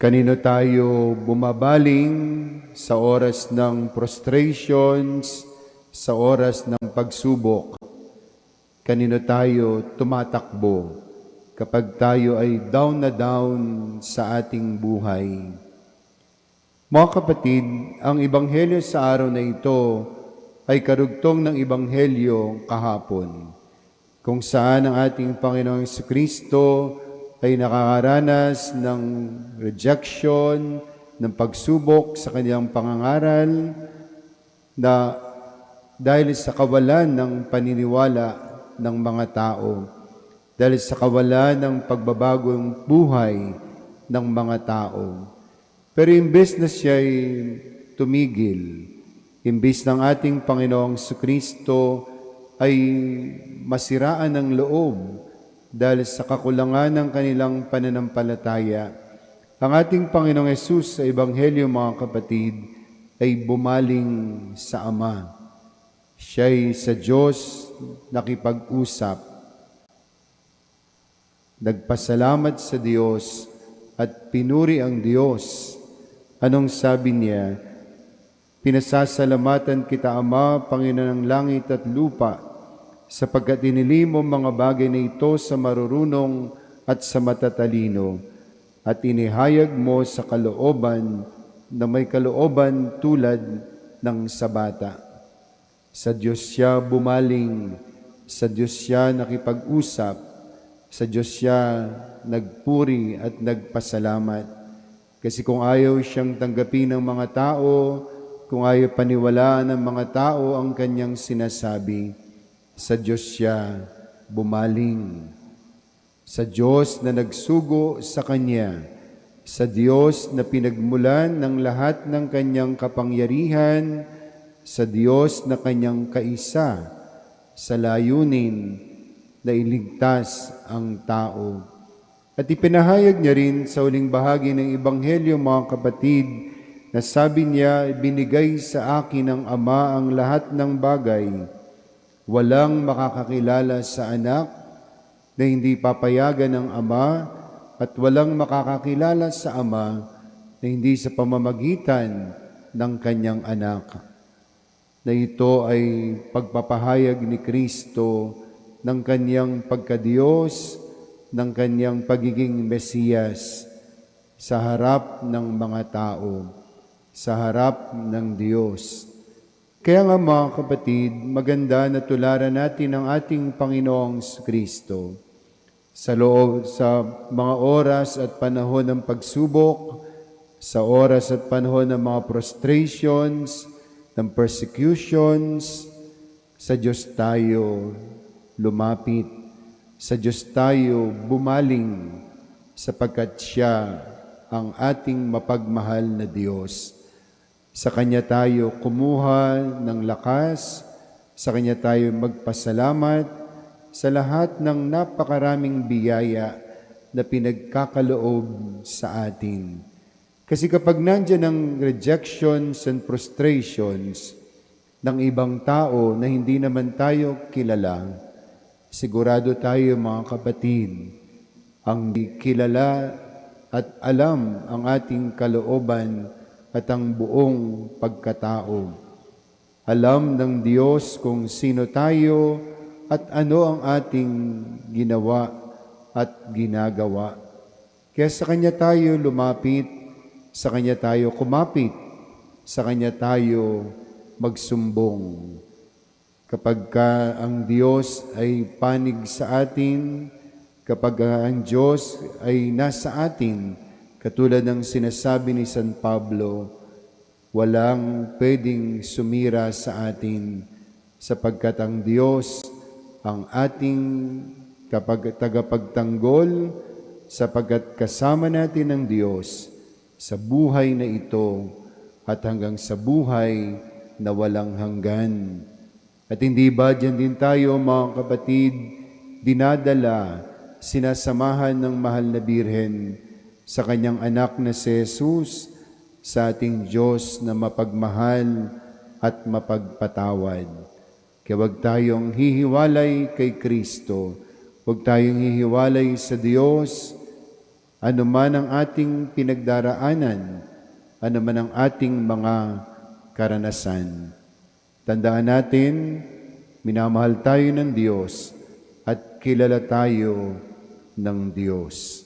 Kanino tayo bumabaling sa oras ng frustrations, sa oras ng pagsubok? Kanino tayo tumatakbo kapag tayo ay down na down sa ating buhay? Mga kapatid, ang ebanghelyo sa araw na ito ay karugtong ng ebanghelyo kahapon, kung saan ang ating Panginoong Jesucristo ay nakakaranas ng rejection, ng pagsubok sa kanyang pangangaral na dahil sa kawalan ng paniniwala ng mga tao, dahil sa kawalan ng pagbabagong buhay ng mga tao. Pero imbes na siya'y tumigil, imbes ng ating Panginoong Jesucristo ay masiraan ng loob dahil sa kakulangan ng kanilang pananampalataya, ang ating Panginoong Hesus sa Ebanghelyo, mga kapatid, ay bumaling sa Ama. Siya'y sa Diyos nakipag-usap, nagpasalamat sa Diyos at pinuri ang Diyos. Anong sabi niya? Pinasasalamatan kita, Ama, Panginoon ng langit at lupa, sapagkat inili mo mga bagay na ito sa marurunong at sa matatalino, at inihayag mo sa kalooban na may kalooban tulad ng sa bata. Sa Diyos siya bumaling, sa Diyos siya nakipag-usap, sa Diyos siya nagpuri at nagpasalamat. Kasi kung ayaw siyang tanggapin ng mga tao, kung ayaw paniwalaan ng mga tao ang kanyang sinasabi, sa Diyos siya bumaling. Sa Diyos na nagsugo sa Kanya, sa Diyos na pinagmulan ng lahat ng Kanyang kapangyarihan, sa Diyos na Kanyang kaisa, sa layunin na iligtas ang tao. At ipinahayag niya rin sa huling bahagi ng Ebanghelyo, mga kapatid, na sabi niya, binigay sa akin ng Ama ang lahat ng bagay. Walang makakakilala sa anak na hindi papayagan ng Ama, at walang makakakilala sa Ama na hindi sa pamamagitan ng kanyang anak. Na ito ay pagpapahayag ni Kristo ng kanyang pagkadiyos, ng kanyang pagiging Mesiyas sa harap ng mga tao, sa harap ng Diyos. Kaya nga, mga kapatid, maganda na tularan natin ang ating Panginoong Kristo sa mga oras at panahon ng pagsubok, sa oras at panahon ng mga frustrations, ng persecutions. Sa Diyos tayo lumapit, sa Diyos tayo bumaling, sapagkat siya ang ating mapagmahal na Diyos. Sa Kanya tayo kumuha ng lakas, sa Kanya tayo magpasalamat sa lahat ng napakaraming biyaya na pinagkakaloob sa atin. Kasi kapag nandyan ang rejections and frustrations ng ibang tao na hindi naman tayo kilala, sigurado tayo, mga kapatid, ang kilala at alam ang ating kalooban at ang buong pagkatao. Alam ng Diyos kung sino tayo at ano ang ating ginawa at ginagawa. Kaya sa Kanya tayo lumapit, sa Kanya tayo kumapit, sa Kanya tayo magsumbong. Kapag ang Diyos ay panig sa atin, kapag ang Diyos ay nasa atin, katulad ng sinasabi ni San Pablo, walang pwedeng sumira sa atin, sapagkat ang Diyos ang ating tagapagtanggol, sapagkat kasama natin ang Diyos sa buhay na ito at hanggang sa buhay na walang hanggan. At hindi ba dyan din tayo, mga kapatid, dinadala, sinasamahan ng mahal na Birhen sa kanyang anak na si Jesus, sa ating Diyos na mapagmahal at mapagpatawad. Kaya huwag tayong hihiwalay kay Kristo, huwag tayong hihiwalay sa Diyos, Ano man ang ating pinagdaraanan, ano man ang ating mga karanasan. Tandaan natin, minamahal tayo ng Diyos at kilala tayo ng Diyos.